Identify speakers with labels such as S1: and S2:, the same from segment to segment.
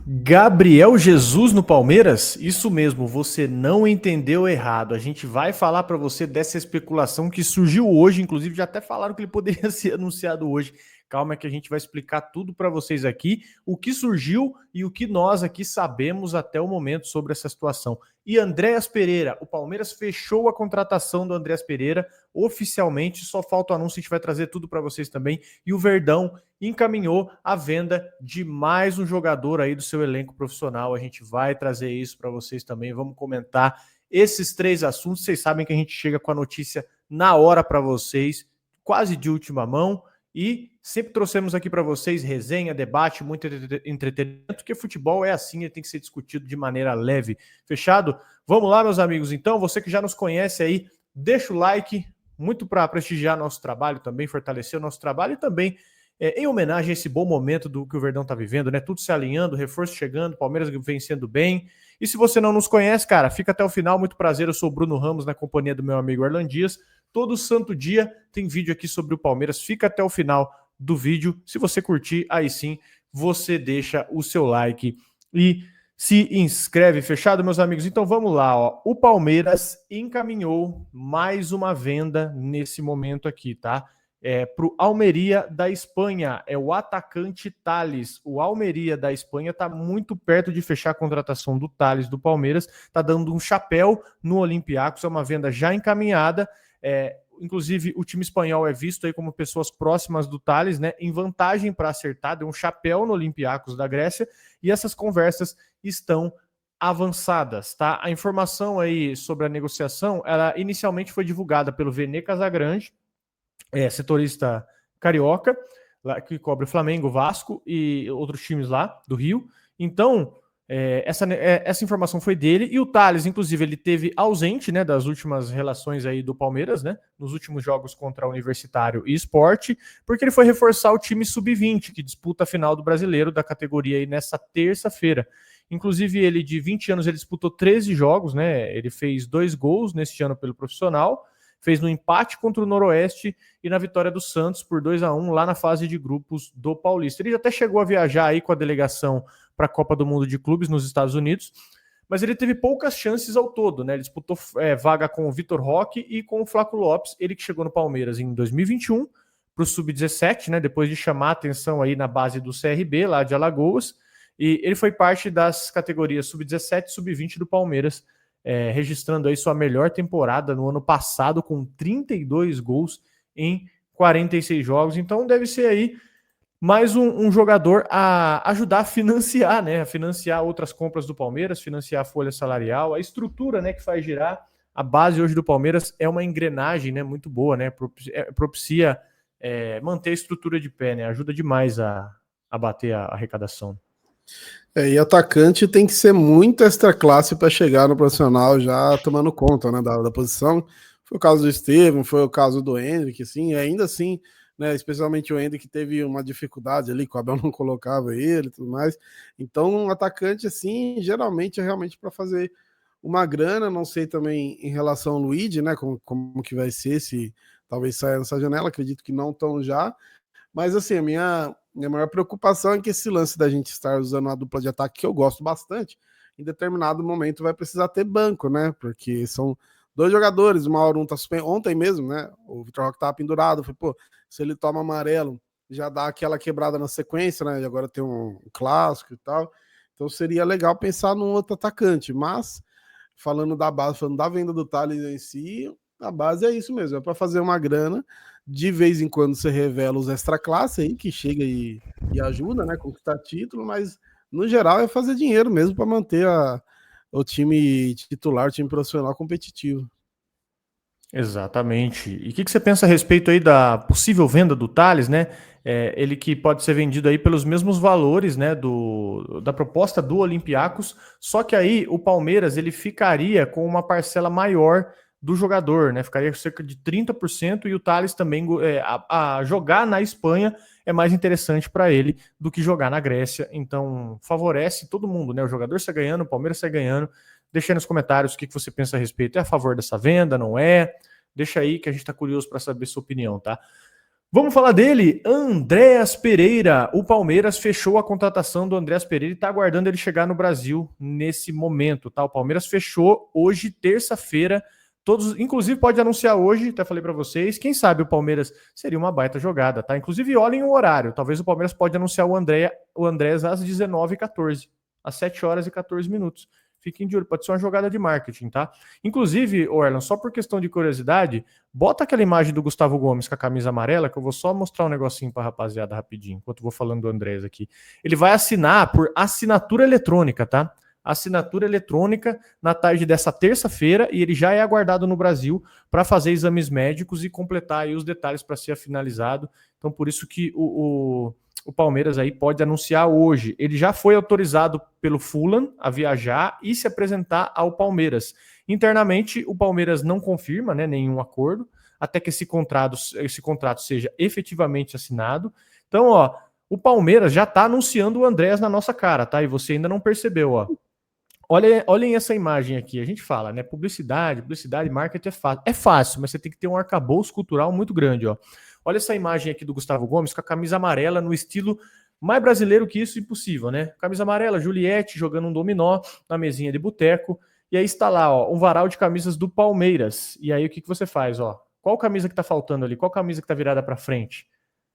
S1: Gabriel Jesus no Palmeiras? Isso mesmo, você não entendeu errado. A gente vai falar para você dessa especulação que surgiu hoje, inclusive já até falaram que ele poderia ser anunciado hoje. Calma que a gente vai explicar tudo para vocês aqui, o que surgiu e o que nós aqui sabemos até o momento sobre essa situação. E Andréas Pereira, o Palmeiras fechou a contratação do Andréas Pereira oficialmente, só falta o anúncio, a gente vai trazer tudo para vocês também. E o Verdão encaminhou a venda de mais um jogador aí do seu elenco profissional. A gente vai trazer isso para vocês também. Vamos comentar esses três assuntos. Vocês sabem que a gente chega com a notícia na hora para vocês, quase de última mão. E sempre trouxemos aqui para vocês resenha, debate, muito entretenimento, porque futebol é assim, ele tem que ser discutido de maneira leve. Fechado? Vamos lá, meus amigos. Então, você que já nos conhece aí, deixa o like, muito para prestigiar nosso trabalho também, fortalecer o nosso trabalho e também em homenagem a esse bom momento do que o Verdão está vivendo, né? Tudo se alinhando, reforço chegando, Palmeiras vencendo bem. E se você não nos conhece, cara, fica até o final. Muito prazer, eu sou o Bruno Ramos, na companhia do meu amigo Arlan Dias. Todo santo dia tem vídeo aqui sobre o Palmeiras. Fica até o final do vídeo. Se você curtir, aí sim, você deixa o seu like e se inscreve. Fechado, meus amigos? Então vamos lá, ó. O Palmeiras encaminhou mais uma venda nesse momento aqui, tá? Para o Almeria da Espanha, é o atacante Thales. O Almeria da Espanha está muito perto de fechar a contratação do Thales do Palmeiras, está dando um chapéu no Olympiacos, é uma venda já encaminhada. Inclusive, o time espanhol é visto aí como pessoas próximas do Thales, né, em vantagem para acertar, deu um chapéu no Olympiacos da Grécia, e essas conversas estão avançadas, tá? A informação aí sobre a negociação, ela inicialmente foi divulgada pelo Vene Casagrande, setorista carioca, lá, que cobre o Flamengo, Vasco e outros times lá do Rio. Então, essa informação foi dele, e o Thales, inclusive, ele teve ausente, né, das últimas relações aí do Palmeiras, né, nos últimos jogos contra Universitário e Sport, porque ele foi reforçar o time sub-20, que disputa a final do Brasileiro da categoria aí nessa terça-feira. Inclusive, ele de 20 anos, ele disputou 13 jogos, né, ele fez 2 gols neste ano pelo profissional, fez no empate contra o Noroeste e na vitória do Santos por 2-1 lá na fase de grupos do Paulista. Ele até chegou a viajar aí com a delegação para a Copa do Mundo de Clubes nos Estados Unidos, mas ele teve poucas chances ao todo, né? Ele disputou vaga com o Vitor Roque e com o Flaco Lopes, ele que chegou no Palmeiras em 2021 para o Sub-17, né? Depois de chamar a atenção aí na base do CRB, lá de Alagoas, e ele foi parte das categorias Sub-17 e Sub-20 do Palmeiras, registrando aí sua melhor temporada no ano passado, com 32 gols em 46 jogos. Então deve ser aí mais um jogador a ajudar a financiar, né? A financiar outras compras do Palmeiras, financiar a folha salarial, a estrutura, né, que faz girar. A base hoje do Palmeiras é uma engrenagem, né, muito boa, né? Propicia manter a estrutura de pé, né? Ajuda demais a bater a arrecadação.
S2: E atacante tem que ser muito extra classe para chegar no profissional já tomando conta, né, da posição. Foi o caso do Estevam, foi o caso do Endrick, assim, e ainda assim, né, especialmente o Endrick teve uma dificuldade ali, que o Abel não colocava ele e tudo mais. Então, um atacante, assim, geralmente é realmente para fazer uma grana. Não sei também em relação ao Luigi, né, como que vai ser, se talvez saia nessa janela, acredito que não tão já. Mas assim, a minha maior preocupação é que esse lance da gente estar usando uma dupla de ataque, que eu gosto bastante, em determinado momento vai precisar ter banco, né? Porque são 2 jogadores, uma hora um tá suspenso. Ontem mesmo, né? O Vitor Roque tava pendurado. Falei, pô, se ele toma amarelo, já dá aquela quebrada na sequência, né? E agora tem um clássico e tal. Então seria legal pensar num outro atacante. Mas, falando da base, falando da venda do Thales em si, a base é isso mesmo, é para fazer uma grana. De vez em quando você revela os extra classe aí, que chega e ajuda, né, conquistar título, mas no geral é fazer dinheiro mesmo para manter o time titular, o time profissional competitivo.
S1: Exatamente. E o que você pensa a respeito aí da possível venda do Thales, né? Ele que pode ser vendido aí pelos mesmos valores, né, da proposta do Olympiacos, só que aí o Palmeiras ele ficaria com uma parcela maior do jogador, né? Ficaria com cerca de 30%, e o Thales também a jogar na Espanha é mais interessante para ele do que jogar na Grécia. Então favorece todo mundo, né? O jogador sai ganhando, o Palmeiras sai ganhando. Deixa aí nos comentários o que você pensa a respeito. É a favor dessa venda? Não é? Deixa aí que a gente está curioso para saber sua opinião, tá? Vamos falar dele, Andréas Pereira. O Palmeiras fechou a contratação do Andréas Pereira e está aguardando ele chegar no Brasil nesse momento, tá? O Palmeiras fechou hoje, terça-feira. Todos, inclusive pode anunciar hoje, até falei para vocês. Quem sabe o Palmeiras seria uma baita jogada, tá? Inclusive olhem o horário. Talvez o Palmeiras pode anunciar o Andréas às 19h14, às 7h14. Fiquem de olho, pode ser uma jogada de marketing, tá? Inclusive, Orlan, só por questão de curiosidade, bota aquela imagem do Gustavo Gomes com a camisa amarela, que eu vou só mostrar um negocinho pra rapaziada rapidinho, enquanto eu vou falando do Andrés aqui. Ele vai assinar por assinatura eletrônica, tá? Assinatura eletrônica na tarde dessa terça-feira e ele já é aguardado no Brasil para fazer exames médicos e completar aí os detalhes para ser finalizado. Então, por isso que o Palmeiras aí pode anunciar hoje. Ele já foi autorizado pelo Fulham a viajar e se apresentar ao Palmeiras. Internamente, o Palmeiras não confirma, né, nenhum acordo, até que esse contrato seja efetivamente assinado. Então, ó, o Palmeiras já está anunciando o Andrés na nossa cara, tá? E você ainda não percebeu, ó. Olhem essa imagem aqui. A gente fala, né? Publicidade, marketing é fácil, mas você tem que ter um arcabouço cultural muito grande, ó. Olha essa imagem aqui do Gustavo Gomes com a camisa amarela no estilo mais brasileiro que isso, impossível, né? Camisa amarela, Juliette jogando um dominó na mesinha de boteco. E aí está lá, ó, um varal de camisas do Palmeiras. E aí o que você faz, ó? Qual camisa que tá faltando ali? Qual camisa que tá virada para frente?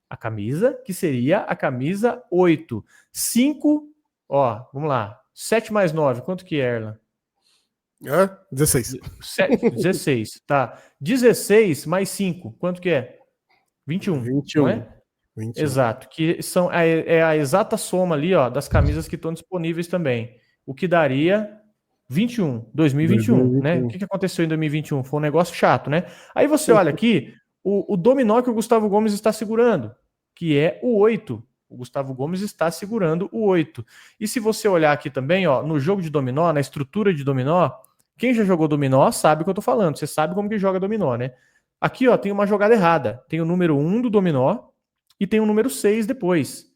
S1: A camisa que seria a camisa 8. 5, ó, vamos lá. 7 mais 9, quanto que é, Erlan?
S2: 16.
S1: 16, tá. 16 mais 5, quanto que é? 21, não é?
S2: 21.
S1: Exato, que são a exata soma ali, ó, das camisas que estão disponíveis também. O que daria 2021, né? O que aconteceu em 2021? Foi um negócio chato, né? Aí você olha aqui, o dominó que o Gustavo Gomes está segurando, que é o 8. O Gustavo Gomes está segurando o 8. E se você olhar aqui também, ó, no jogo de dominó, na estrutura de dominó, quem já jogou dominó sabe o que eu tô falando. Você sabe como que joga dominó, né? Aqui, ó, tem uma jogada errada. Tem o número 1 do dominó e tem o número 6 depois.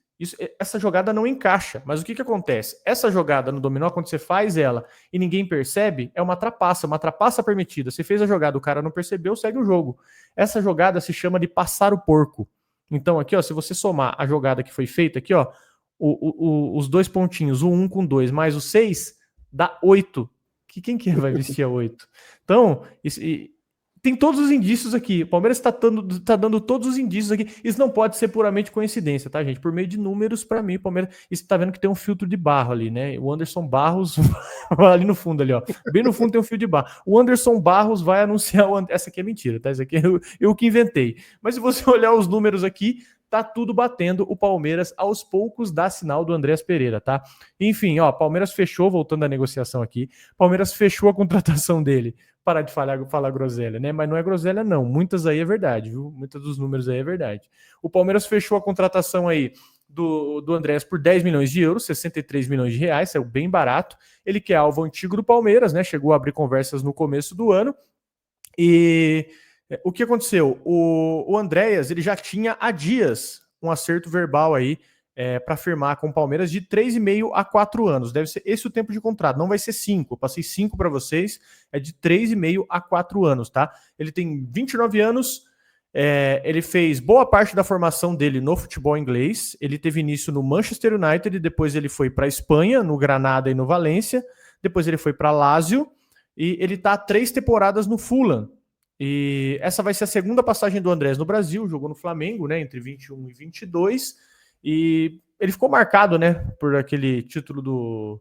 S1: Essa jogada não encaixa. Mas o que acontece? Essa jogada no dominó, quando você faz ela e ninguém percebe, é uma trapaça permitida. Você fez a jogada, o cara não percebeu, segue o jogo. Essa jogada se chama de passar o porco. Então, aqui, ó, se você somar a jogada que foi feita aqui, ó, os dois pontinhos, o 1 com 2 mais o 6, dá 8. Quem que vai vestir a 8? Então, tem todos os indícios aqui. O Palmeiras tá dando todos os indícios aqui. Isso não pode ser puramente coincidência, tá, gente? Por meio de números, para mim, o Palmeiras... Isso tá vendo que tem um filtro de barro ali, né? O Anderson Barros... ali no fundo, ali, ó. Bem no fundo tem um fio de barro. O Anderson Barros vai anunciar... Essa aqui é mentira, tá? Essa aqui é eu que inventei. Mas se você olhar os números aqui, tá tudo batendo. O Palmeiras, aos poucos, dá sinal do Andréas Pereira, tá? Enfim, ó, Palmeiras fechou, voltando à negociação aqui, Palmeiras fechou a contratação dele. Parar de falar groselha, né? Mas não é groselha, não. Muitas aí é verdade, viu? Muitos dos números aí é verdade. O Palmeiras fechou a contratação aí do Andrés por 10 milhões de euros, 63 milhões de reais, saiu bem barato. Ele que é alvo antigo do Palmeiras, né? Chegou a abrir conversas no começo do ano. E o que aconteceu? O Andréas, ele já tinha há dias um acerto verbal aí para firmar com o Palmeiras de 3,5 a 4 anos. Deve ser esse o tempo de contrato, não vai ser 5. Eu passei 5 para vocês, é de 3,5 a 4 anos, tá? Ele tem 29 anos, ele fez boa parte da formação dele no futebol inglês, ele teve início no Manchester United, depois ele foi para a Espanha, no Granada e no Valência, depois ele foi para Lazio, e ele tá há 3 temporadas no Fulham. E essa vai ser a segunda passagem do Andrés no Brasil, jogou no Flamengo, né, entre 21 e 22, e ele ficou marcado, né, por aquele título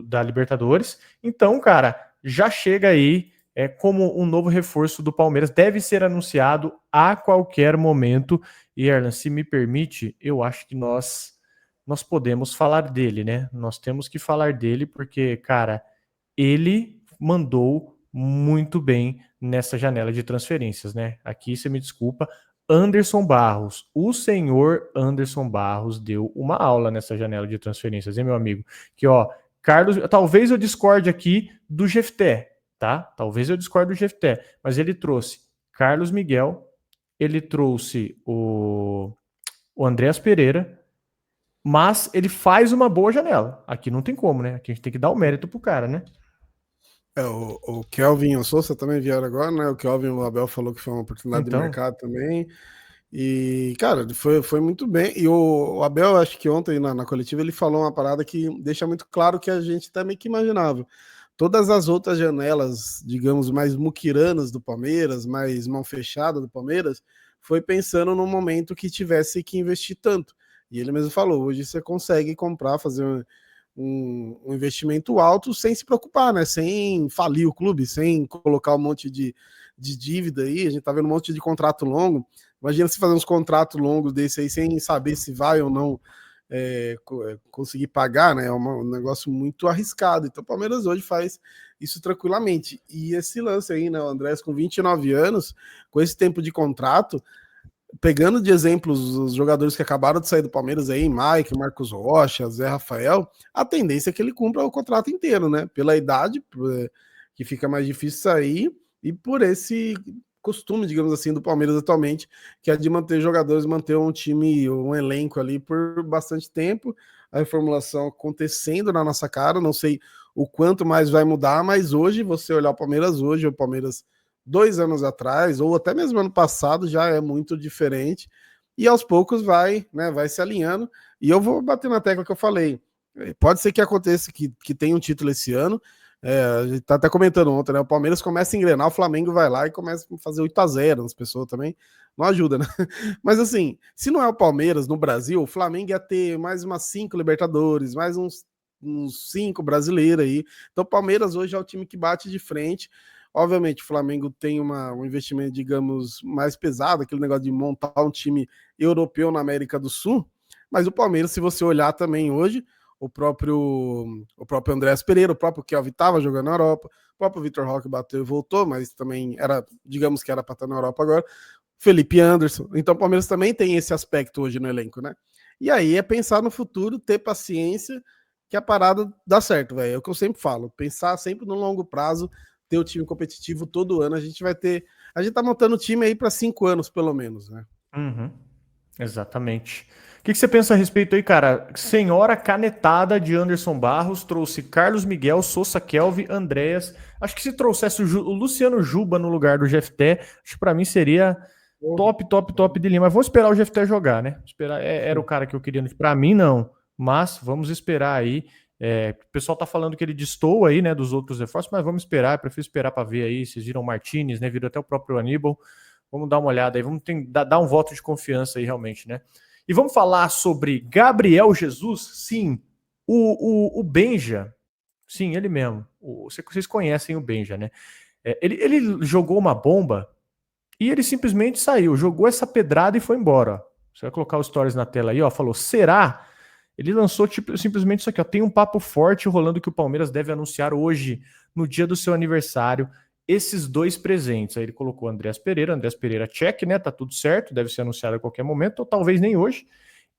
S1: da Libertadores. Então, cara, já chega aí como um novo reforço do Palmeiras, deve ser anunciado a qualquer momento. E, Erlan, se me permite, eu acho que nós podemos falar dele, né? Nós temos que falar dele porque, cara, ele mandou muito bem nessa janela de transferências, né? Aqui você me desculpa, Anderson Barros, o senhor Anderson Barros deu uma aula nessa janela de transferências, hein, meu amigo? Que, ó, Carlos, talvez eu discorde aqui do Jefté, tá? Talvez eu discorde do Jefté, mas ele trouxe Carlos Miguel, ele trouxe o Andréas Pereira, mas ele faz uma boa janela. Aqui não tem como, né? Aqui a gente tem que dar o mérito pro cara, né?
S2: O Kelvin e o Sousa também vieram agora, né? O Kelvin, o Abel falou que foi uma oportunidade de
S1: Então,
S2: mercado também. E, cara, foi muito bem. E o Abel, acho que ontem na coletiva, ele falou uma parada que deixa muito claro que a gente até meio que imaginava. Todas as outras janelas, digamos, mais muquiranas do Palmeiras, mais mão fechada do Palmeiras, foi pensando num momento que tivesse que investir tanto. E ele mesmo falou: hoje você consegue comprar, fazer um investimento alto sem se preocupar, né? Sem falir o clube, sem colocar um monte de dívida aí. A gente tá vendo um monte de contrato longo. Imagina se fazer uns contratos longos desse aí sem saber se vai ou não conseguir pagar, né? É um negócio muito arriscado. Então o Palmeiras hoje faz isso tranquilamente. E esse lance aí, né? O Andrés com 29 anos, com esse tempo de contrato, pegando de exemplos os jogadores que acabaram de sair do Palmeiras aí, Mike, Marcos Rocha, Zé Rafael, a tendência é que ele cumpra o contrato inteiro, né? Pela idade, que fica mais difícil sair, e por esse costume, digamos assim, do Palmeiras atualmente, que é de manter jogadores, manter um time, um elenco ali por bastante tempo, a reformulação acontecendo na nossa cara, não sei o quanto mais vai mudar, mas hoje, você olhar o Palmeiras 2 anos atrás, ou até mesmo ano passado, já é muito diferente, e aos poucos vai se alinhando, e eu vou bater na tecla que eu falei, pode ser que aconteça que tenha um título esse ano, a gente tá até comentando ontem, né? O Palmeiras começa a engrenar, o Flamengo vai lá e começa a fazer 8-0 nas pessoas também. Não ajuda, né? Mas assim, se não é o Palmeiras no Brasil, o Flamengo ia ter mais umas 5 Libertadores, mais uns 5 brasileiros aí. Então o Palmeiras hoje é o time que bate de frente. Obviamente, o Flamengo tem um investimento, digamos, mais pesado, aquele negócio de montar um time europeu na América do Sul. Mas o Palmeiras, se você olhar também hoje, o próprio Andrés Pereira, o próprio Kelvin estava jogando na Europa, o próprio Vitor Roque bateu e voltou, mas também era, digamos que era para estar na Europa agora. Felipe Anderson. Então o Palmeiras também tem esse aspecto hoje no elenco, né? E aí é pensar no futuro, ter paciência, que a parada dá certo, velho. É o que eu sempre falo, pensar sempre no longo prazo, ter o time competitivo todo ano. A gente tá montando o time aí para 5 anos, pelo menos, né?
S1: uhum, exatamente. O que você pensa a respeito aí, cara? Senhora canetada de Anderson Barros trouxe Carlos Miguel, Sousa Kelvin, Andréas. Acho que se trouxesse o Luciano Juba no lugar do GFT, acho que pra mim seria top, top, top de linha. Mas vamos esperar o GFT jogar, né? Esperar, era o cara que eu queria. Pra mim, não. Mas vamos esperar aí. O pessoal tá falando que ele destoa aí, né, dos outros reforços, mas vamos esperar. Eu prefiro esperar para ver aí. Vocês viram o Martinez, né? Viram até o próprio Aníbal. Vamos dar uma olhada aí. Vamos dar um voto de confiança aí, realmente, né? E vamos falar sobre Gabriel Jesus? Sim. O Benja. Sim, ele mesmo. Vocês conhecem o Benja, né? Ele jogou uma bomba e ele simplesmente saiu, jogou essa pedrada e foi embora. Ó. Você vai colocar os stories na tela aí, ó. Falou, será? Ele lançou simplesmente isso aqui, ó. Tem um papo forte rolando que o Palmeiras deve anunciar hoje, no dia do seu aniversário, esses dois presentes. Aí ele colocou Andrés Pereira check, né? Tá tudo certo, deve ser anunciado a qualquer momento, ou talvez nem hoje.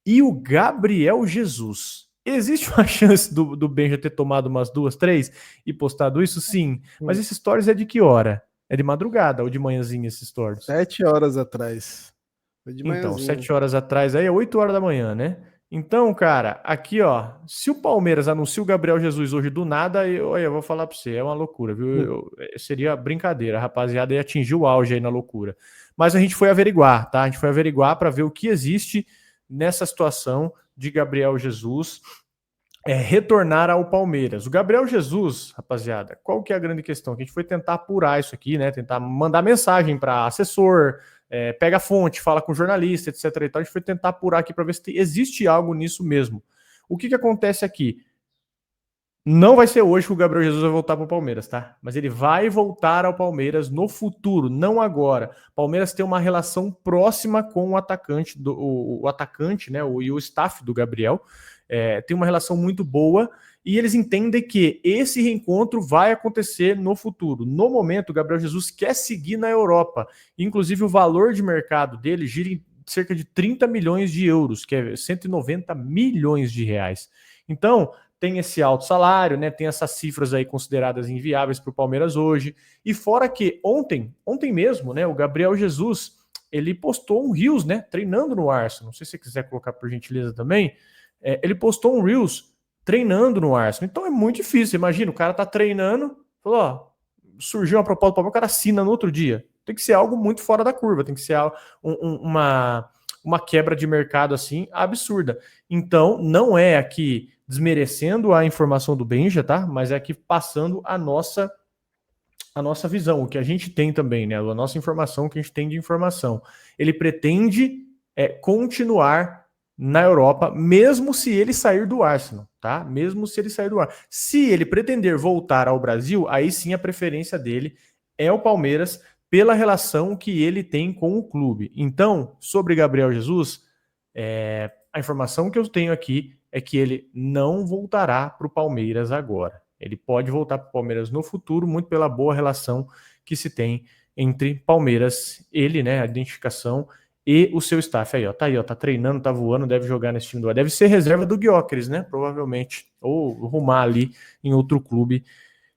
S1: E o Gabriel Jesus. Existe uma chance do Benja ter tomado umas 2, 3 e postado isso? Sim. Mas esse stories é de que hora? É de madrugada ou de manhãzinha esses stories?
S2: 7 horas atrás. Foi de
S1: Então,
S2: manhãzinha.
S1: 7 horas atrás aí é 8 horas da manhã, né? Então, cara, aqui ó, se o Palmeiras anuncia o Gabriel Jesus hoje do nada, eu vou falar pra você, é uma loucura, viu? Seria brincadeira, a rapaziada ia atingir o auge aí na loucura. Mas a gente foi averiguar, tá? A gente foi averiguar para ver o que existe nessa situação de Gabriel Jesus retornar ao Palmeiras. O Gabriel Jesus, rapaziada, qual que é a grande questão? Que a gente foi tentar apurar isso aqui, né? Tentar mandar mensagem para assessor, pega a fonte, fala com jornalista, etc. E tal. A gente foi tentar apurar aqui para ver se existe algo nisso mesmo. O que acontece aqui? Não vai ser hoje que o Gabriel Jesus vai voltar para o Palmeiras, tá? Mas ele vai voltar ao Palmeiras no futuro, não agora. O Palmeiras tem uma relação próxima com o atacante, o atacante, né? E o staff do Gabriel. Tem uma relação muito boa e eles entendem que esse reencontro vai acontecer no futuro. No momento, o Gabriel Jesus quer seguir na Europa. Inclusive, o valor de mercado dele gira em cerca de 30 milhões de euros, que é 190 milhões de reais. Então, tem esse alto salário, né? Tem essas cifras aí consideradas inviáveis para o Palmeiras hoje. E fora que ontem mesmo, né? O Gabriel Jesus, ele postou um Reels, né? Treinando no Arsenal. Não sei se você quiser colocar por gentileza também. Ele postou um Reels treinando no Arsenal. Então é muito difícil. Imagina, o cara tá treinando, falou, ó, surgiu uma proposta do Palmeiras, o cara assina no outro dia. Tem que ser algo muito fora da curva, tem que ser uma quebra de mercado assim absurda. Então, não é aqui desmerecendo a informação do Benja, tá? Mas é aqui passando a nossa visão, o que a gente tem também, né? A nossa informação, o que a gente tem de informação. Ele pretende continuar na Europa, mesmo se ele sair do Arsenal, tá? Mesmo se ele sair do Arsenal. Se ele pretender voltar ao Brasil, aí sim a preferência dele é o Palmeiras, pela relação que ele tem com o clube. Então, sobre Gabriel Jesus, a informação que eu tenho aqui é que ele não voltará para o Palmeiras agora. Ele pode voltar para o Palmeiras no futuro, muito pela boa relação que se tem entre Palmeiras, ele, né, a identificação, e o seu staff. Aí, ó, tá treinando, tá voando, deve jogar nesse time do ar. Deve ser reserva do Gyökeres, né, provavelmente, ou rumar ali em outro clube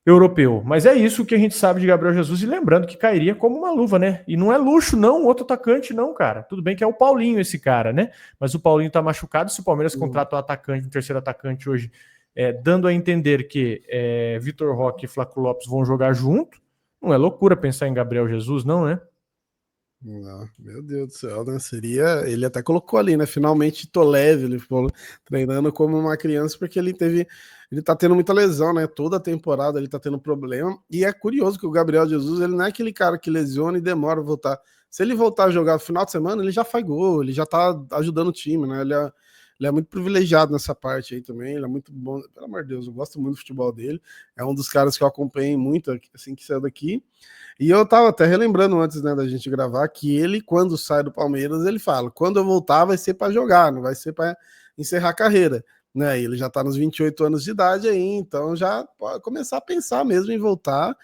S1: europeu. Mas é isso que a gente sabe de Gabriel Jesus, e lembrando que cairia como uma luva, né? E não é luxo, não, outro atacante, não, cara. Tudo bem que é o Paulinho esse cara, né? Mas o Paulinho tá machucado. Se o Palmeiras contrata um atacante, um terceiro atacante hoje, dando a entender que Vitor Roque e Flaco Lopes vão jogar junto, não é loucura pensar em Gabriel Jesus, não, né?
S2: Não, meu Deus do céu, né? Seria. Ele até colocou ali, né? Finalmente tô leve, ele ficou treinando como uma criança, porque ele tá tendo muita lesão, né? Toda a temporada ele tá tendo problema. E é curioso que o Gabriel Jesus, ele não é aquele cara que lesiona e demora a voltar. Se ele voltar a jogar no final de semana, ele já faz gol, ele já tá ajudando o time, né? Ele é muito privilegiado nessa parte aí também, ele é muito bom, pelo amor de Deus, eu gosto muito do futebol dele, é um dos caras que eu acompanhei muito assim que saiu daqui, e eu tava até relembrando antes, né, da gente gravar, que ele, quando sai do Palmeiras, ele fala, quando eu voltar vai ser para jogar, não vai ser para encerrar a carreira, né, ele já tá nos 28 anos de idade aí, então já pode começar a pensar mesmo em voltar,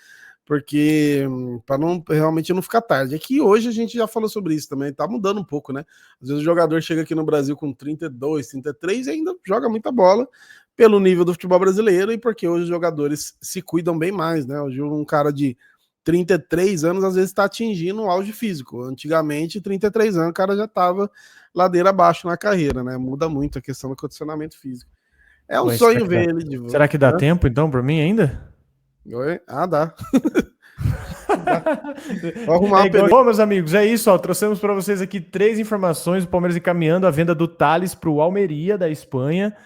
S2: porque para não realmente não ficar tarde. É que hoje a gente já falou sobre isso também, tá mudando um pouco, né? Às vezes o jogador chega aqui no Brasil com 32, 33 e ainda joga muita bola pelo nível do futebol brasileiro e porque hoje os jogadores se cuidam bem mais, né? Hoje um cara de 33 anos às vezes está atingindo um auge físico. Antigamente, 33 anos, o cara já estava ladeira abaixo na carreira, né? Muda muito a questão do condicionamento físico. É um sonho ver ele de volta.
S1: Será que dá tempo, então, para mim ainda?
S2: Oi? Ah, dá. Vou arrumar
S1: Bom, meus amigos, é isso, ó. Trouxemos para vocês aqui 3 informações. O Palmeiras encaminhando a venda do Thales para o Almeria, da Espanha.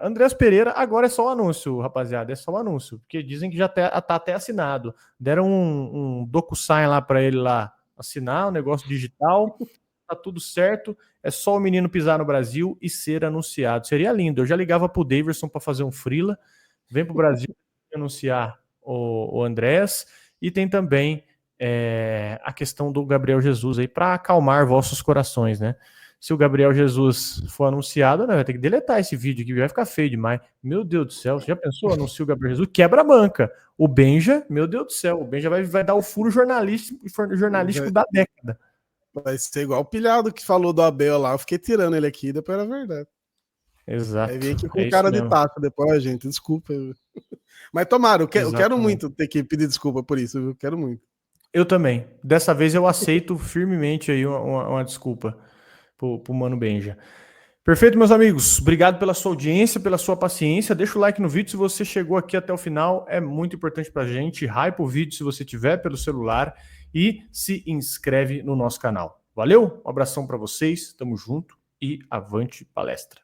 S1: Andrés Pereira, agora é só o anúncio, rapaziada. É só o anúncio, porque dizem que já tá até assinado. Deram um DocuSign lá para ele lá assinar, um negócio digital. Tá tudo certo. É só o menino pisar no Brasil e ser anunciado. Seria lindo. Eu já ligava pro Daverson para fazer um freela. Vem pro Brasil anunciar o Andrés, e tem também a questão do Gabriel Jesus aí para acalmar vossos corações, né? Se o Gabriel Jesus for anunciado, né, vai ter que deletar esse vídeo aqui, vai ficar feio demais. Meu Deus do céu, você já pensou? Anuncia o Gabriel Jesus, quebra a banca. O Benja, meu Deus do céu, o Benja vai dar o furo jornalístico da década.
S2: Vai ser igual o pilhado que falou do Abel lá, eu fiquei tirando ele aqui, depois era verdade.
S1: Exato.
S2: Aí vem aqui com cara de taco depois, gente, desculpa. Mas tomara, eu quero muito ter que pedir desculpa por isso, eu quero muito.
S1: Eu também. Dessa vez eu aceito firmemente aí uma desculpa pro Mano Benja. Perfeito, meus amigos. Obrigado pela sua audiência, pela sua paciência. Deixa o like no vídeo se você chegou aqui até o final. É muito importante pra gente. Hype o vídeo se você tiver pelo celular e se inscreve no nosso canal. Valeu? Um abração para vocês. Tamo junto e avante palestra.